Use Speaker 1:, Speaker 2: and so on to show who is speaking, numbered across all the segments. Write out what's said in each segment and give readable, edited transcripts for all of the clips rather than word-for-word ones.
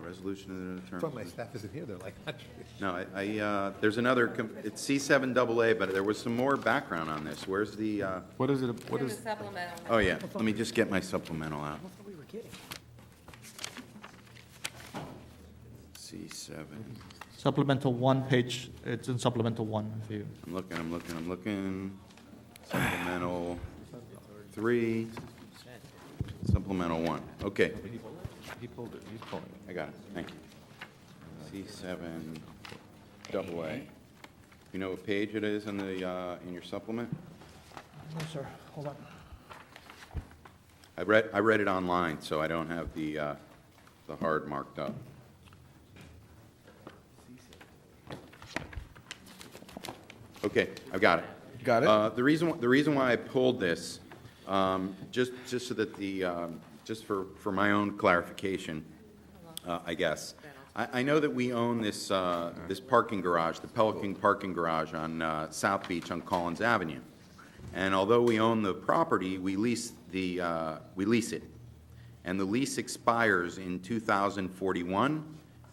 Speaker 1: Resolution of the terms.
Speaker 2: From my staff isn't here, they're like,
Speaker 1: No, there's another, it's C7AA, but there was some more background on this. Where's the,
Speaker 3: What is it, what
Speaker 4: There's
Speaker 3: is,
Speaker 4: a supplemental.
Speaker 1: oh, yeah, let me just get my supplemental out. C7,
Speaker 5: Supplemental 1 page, it's in supplemental 1 for you.
Speaker 1: I'm looking. Supplemental 3, supplemental 1. Okay,
Speaker 3: he pulled it, he's pulling it.
Speaker 1: I got it, thank you. C7AA. You know what page it is in the, in your supplement?
Speaker 5: No, sir, hold on.
Speaker 1: I read it online, so I don't have the hard marked up. Okay, I've got it.
Speaker 3: Got it?
Speaker 1: The reason why I pulled this, just so that just for my own clarification, I guess. I know that we own this parking garage, the Pelican parking garage on South Beach on Collins Avenue. And although we own the property, we lease it. And the lease expires in 2041,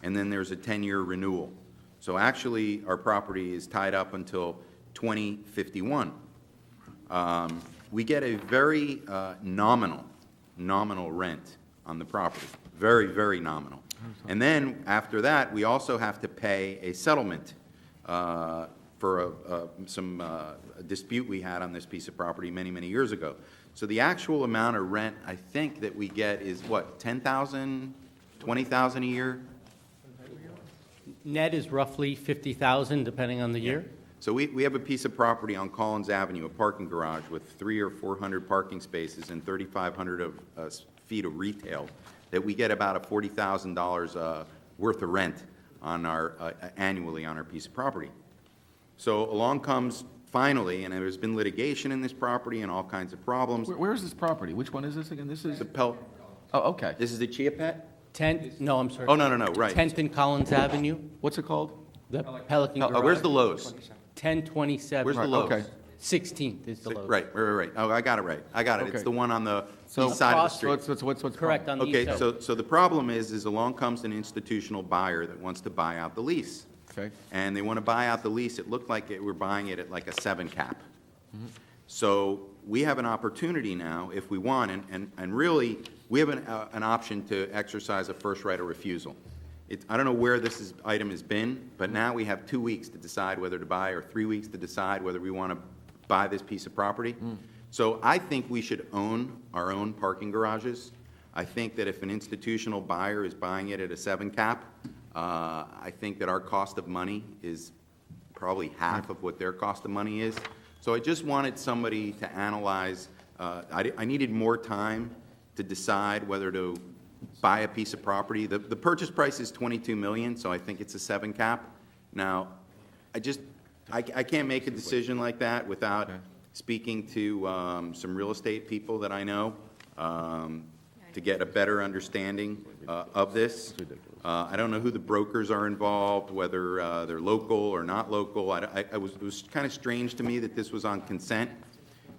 Speaker 1: and then there's a 10-year renewal. So actually, our property is tied up until 2051. We get a very nominal rent on the property, very, very nominal. And then after that, we also have to pay a settlement for some dispute we had on this piece of property many, many years ago. So the actual amount of rent, I think, that we get is what, $10,000, $20,000 a year?
Speaker 6: Net is roughly 50,000, depending on the year.
Speaker 1: So we have a piece of property on Collins Avenue, a parking garage with 300 or 400 parking spaces and 3,500 feet of retail, that we get about a $40,000 worth of rent on our annually on our piece of property. So along comes finally, and there's been litigation in this property and all kinds of problems.
Speaker 3: Where is this property? Which one is this again? This is,
Speaker 1: The
Speaker 3: oh, okay.
Speaker 1: This is the Chia Pet?
Speaker 6: 10th, no, I'm sorry.
Speaker 1: Oh, no, right.
Speaker 6: 10th and Collins Avenue,
Speaker 3: What's it called?
Speaker 6: the Pelican
Speaker 1: Oh,
Speaker 6: Garage.
Speaker 1: where's the Lowe's?
Speaker 6: 1027.
Speaker 1: Where's the
Speaker 3: Right,
Speaker 1: Lowe's?
Speaker 3: okay.
Speaker 6: 16th is the Lowe's.
Speaker 1: Right. Oh, I got it right. It's
Speaker 3: Okay.
Speaker 1: the one on the
Speaker 3: So-
Speaker 1: east side of the
Speaker 6: Across-
Speaker 1: street.
Speaker 3: So what's
Speaker 6: Correct, on the east
Speaker 1: Okay,
Speaker 6: side.
Speaker 1: so the problem is along comes an institutional buyer that wants to buy out the lease.
Speaker 3: Okay.
Speaker 1: And they want to buy out the lease. It looked like we're buying it at like a 7 cap. So we have an opportunity now, if we want, and really, we have an option to exercise a first right of refusal. I don't know where this item has been, but now we have 2 weeks to decide whether to buy, or 3 weeks to decide whether we want to buy this piece of property. So I think we should own our own parking garages. I think that if an institutional buyer is buying it at a 7 cap, I think that our cost of money is probably half of what their cost of money is. So I just wanted somebody to analyze. I needed more time to decide whether to buy a piece of property. The purchase price is $22 million, so I think it's a 7 cap. Now, I can't make a decision like that without speaking to some real estate people that I know to get a better understanding of this. I don't know who the brokers are involved, whether they're local or not local. It was kind of strange to me that this was on consent,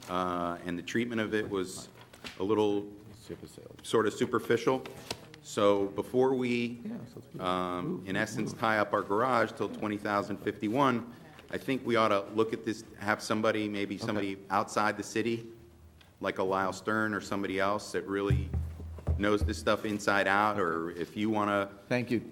Speaker 1: and the treatment of it was a little sort of superficial. So before we, in essence, tie up our garage till 20,051, I think we ought to look at this, have somebody, maybe somebody outside the city, like a Lyle Stern or somebody else that really knows this stuff inside out, or if you want to,
Speaker 3: Thank you,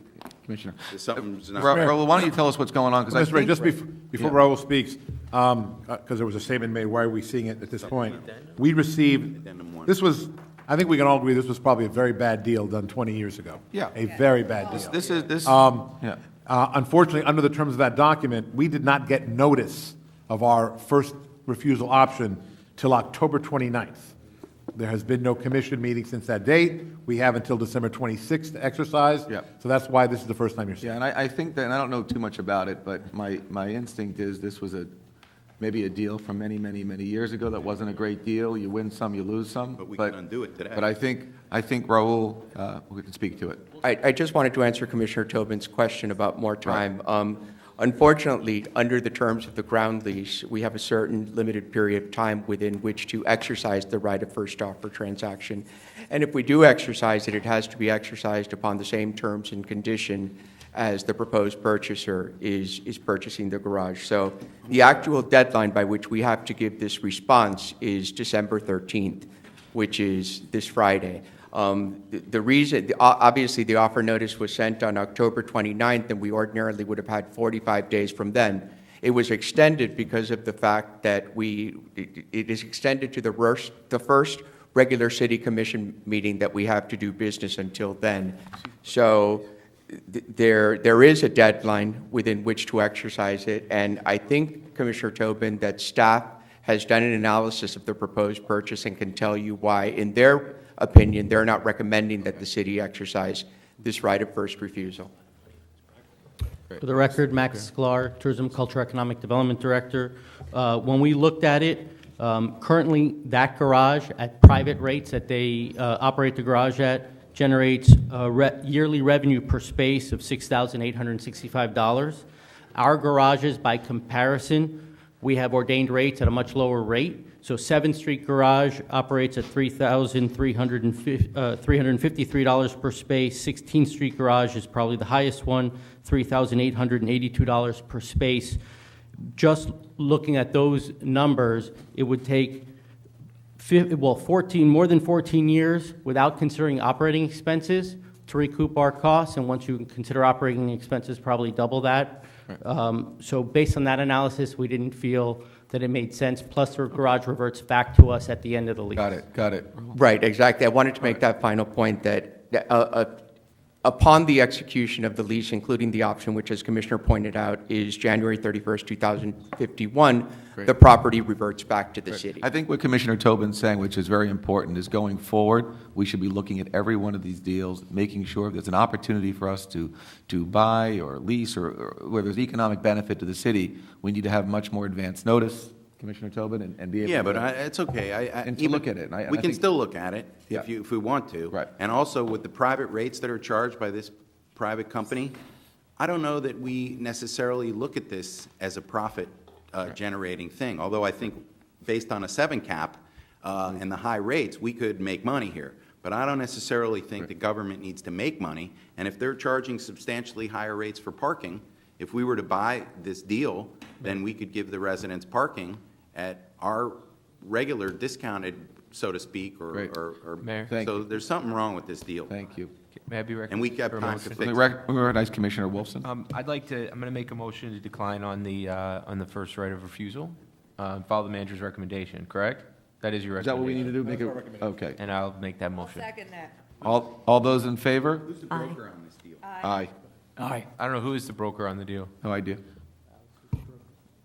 Speaker 3: Commissioner.
Speaker 1: something's not.
Speaker 3: Raul, why don't you tell us what's going on? Because I
Speaker 2: Mr. Ray,
Speaker 3: think,
Speaker 2: just before Raul speaks, because there was a statement made, why are we seeing it at this point? We received,
Speaker 1: Addendum 1.
Speaker 2: this was, I think we can all agree, this was probably a very bad deal done 20 years ago.
Speaker 3: Yeah.
Speaker 2: A very bad deal.
Speaker 3: this is, yeah.
Speaker 2: Unfortunately, under the terms of that document, we did not get notice of our first refusal option till October 29th. There has been no commission meeting since that date. We have until December 26th to exercise.
Speaker 3: Yeah.
Speaker 2: So that's why this is the first time you're seeing
Speaker 3: Yeah,
Speaker 2: it.
Speaker 3: and I think that, and I don't know too much about it, but my instinct is this was maybe a deal from many, many, many years ago that wasn't a great deal. You win some, you lose some.
Speaker 1: But we can undo it today.
Speaker 3: But I think Raul, we can speak to it.
Speaker 7: I just wanted to answer Commissioner Tobin's question about more time.
Speaker 4: unfortunately, under the terms of the ground lease, we have a certain limited period of time within which to exercise the right of first offer transaction. And if we do exercise it, it has to be exercised upon the same terms and condition as the proposed purchaser is purchasing the garage. So the actual deadline by which we have to give this response is December 13th, which is this Friday. The reason, obviously, the offer notice was sent on October 29th, and we ordinarily would have had 45 days from then. It was extended because of the fact that it is extended to the first regular city commission meeting that we have to do business until then. So there is a deadline within which to exercise it, and I think, Commissioner Tobin, that staff has done an analysis of the proposed purchase and can tell you why, in their opinion, they're not recommending that the city exercise this right of first refusal.
Speaker 6: For the record, Max Sklar, Tourism Culture Economic Development Director. When we looked at it, currently that garage at private rates that they operate the garage at generates yearly revenue per space of $6,865. Our garages, by comparison, we have ordained rates at a much lower rate. So 7th Street Garage operates at $3,353 per space. 16th Street Garage is probably the highest one, $3,882 per space. Just looking at those numbers, it would take more than 14 years without considering operating expenses to recoup our costs, and once you consider operating expenses, probably double that. So based on that analysis, we didn't feel that it made sense, plus the garage reverts back to us at the end of the lease.
Speaker 3: Got it.
Speaker 4: Right, exactly. I wanted to make that final point that upon the execution of the lease, including the option, which, as Commissioner pointed out, is January 31st, 2051, the property reverts back to the city.
Speaker 3: I think what Commissioner Tobin's saying, which is very important, is going forward, we should be looking at every one of these deals, making sure there's an opportunity for us to buy or lease or where there's economic benefit to the city. We need to have much more advance notice, Commissioner Tobin, and be able to...
Speaker 1: Yeah, but it's okay.
Speaker 3: And to look at it.
Speaker 1: We can still look at it if we want to.
Speaker 3: Right.
Speaker 1: And also with the private rates that are charged by this private company, I don't know that we necessarily look at this as a profit generating thing, although I think based on a 7 cap and the high rates, we could make money here. But I don't necessarily think the government needs to make money, and if they're charging substantially higher rates for parking, if we were to buy this deal, then we could give the residents parking at our regular discounted, so to speak, or
Speaker 7: Mayor.
Speaker 1: so there's something wrong with this deal.
Speaker 3: Thank you.
Speaker 7: May I be recognized?
Speaker 1: And we got
Speaker 7: for a
Speaker 1: time to
Speaker 7: motion?
Speaker 1: fix it.
Speaker 3: We recognize Commissioner Wolfson.
Speaker 7: I'm going to make a motion to decline on the first right of refusal, follow the manager's recommendation, correct? That is your
Speaker 3: Is that what we need
Speaker 7: recommendation.
Speaker 3: to do? Make it, okay.
Speaker 7: And I'll make that motion.
Speaker 8: Second that.
Speaker 3: All those in favor?
Speaker 1: Who's the broker on this deal?
Speaker 3: Aye.
Speaker 7: I don't know who is the broker on the deal.
Speaker 3: No idea.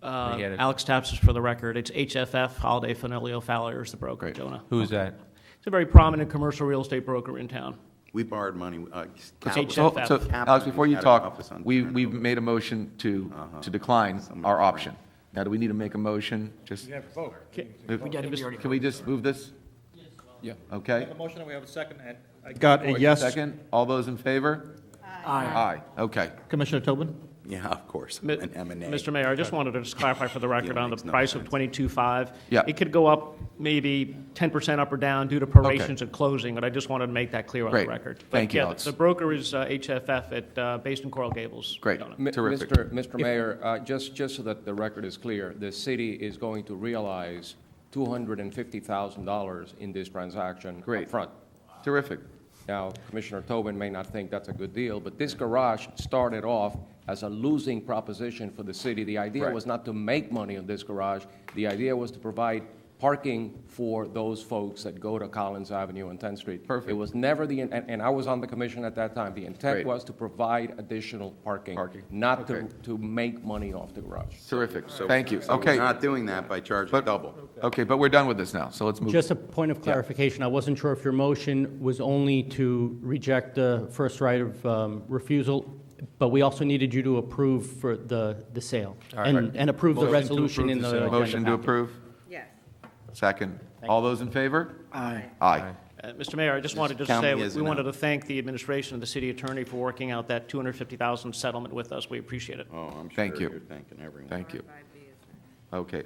Speaker 7: He had it.
Speaker 9: Alex Tapsis for the record. It's HFF, Holiday Fanilio Fowler is the broker,
Speaker 3: Great.
Speaker 9: Jonah.
Speaker 7: Who is that?
Speaker 9: It's a very prominent commercial real estate broker in town.
Speaker 1: We borrowed money.
Speaker 9: HFF.
Speaker 3: So, Alex, before you
Speaker 1: Had an
Speaker 3: talk,
Speaker 1: office on
Speaker 3: we've
Speaker 1: Turner.
Speaker 3: made a motion to decline our option. Now, do we need to make a motion? Just Can we just move this? Yeah. Okay.
Speaker 5: motion, we have a second, and I got a yes.
Speaker 3: Second, all those in favor? Aye. Okay.
Speaker 5: Commissioner Tobin?
Speaker 1: Yeah, of course,
Speaker 9: Mi-
Speaker 1: an M&A.
Speaker 9: Mr. Mayor, I just wanted to just clarify for the record
Speaker 1: Deal
Speaker 9: on the
Speaker 1: makes no
Speaker 9: price of
Speaker 1: sense.
Speaker 9: 22.5.
Speaker 3: Yeah.
Speaker 9: It could go up maybe 10% up or down due to prorations and closing, but I just wanted to make that clear on the
Speaker 3: Great.
Speaker 9: record.
Speaker 3: Thank
Speaker 9: But
Speaker 3: you,
Speaker 9: yeah,
Speaker 3: Alex.
Speaker 9: The broker is HFF based in Coral Gables.
Speaker 3: Great.
Speaker 9: Arizona.
Speaker 3: Terrific.
Speaker 10: Mr. Mayor, just so that the record is clear, the city is going to realize $250,000 in this transaction
Speaker 3: Great.
Speaker 10: upfront.
Speaker 3: Terrific.
Speaker 10: Now, Commissioner Tobin may not think that's a good deal, but this garage started off as a losing proposition for the city. The idea
Speaker 3: Right.
Speaker 10: was not to make money on this garage. The idea was to provide parking for those folks that go to Collins Avenue and 10th Street.
Speaker 3: Perfect.
Speaker 10: It was never and I was on the commission at that time. The intent
Speaker 3: Great.
Speaker 10: was to provide additional parking. Not
Speaker 3: Okay.
Speaker 10: to make money off the garage.
Speaker 3: Terrific. Thank you.
Speaker 1: So we're
Speaker 3: Okay.
Speaker 1: not doing that by charging
Speaker 3: But-
Speaker 1: double.
Speaker 3: Okay, but we're done with this now, so let's move.
Speaker 6: Just a point of clarification, I wasn't sure if your motion was only to reject the first right of refusal, but we also needed you to approve for the sale, and approve the
Speaker 7: Motion to
Speaker 6: resolution
Speaker 7: approve
Speaker 6: in
Speaker 7: the
Speaker 6: the
Speaker 7: sale.
Speaker 6: agenda
Speaker 3: Motion to
Speaker 6: packet.
Speaker 3: approve?
Speaker 8: Yes.
Speaker 3: Second. All those in favor? Aye.
Speaker 9: Mr. Mayor, I just wanted to
Speaker 1: count
Speaker 9: say,
Speaker 1: me as
Speaker 9: we
Speaker 1: an
Speaker 9: wanted
Speaker 1: out.
Speaker 9: to thank the administration and the city attorney for working out that $250,000 settlement with us. We appreciate it.
Speaker 1: Oh, I'm sure
Speaker 3: Thank you.
Speaker 1: you're thanking everyone.
Speaker 3: Thank you. Okay.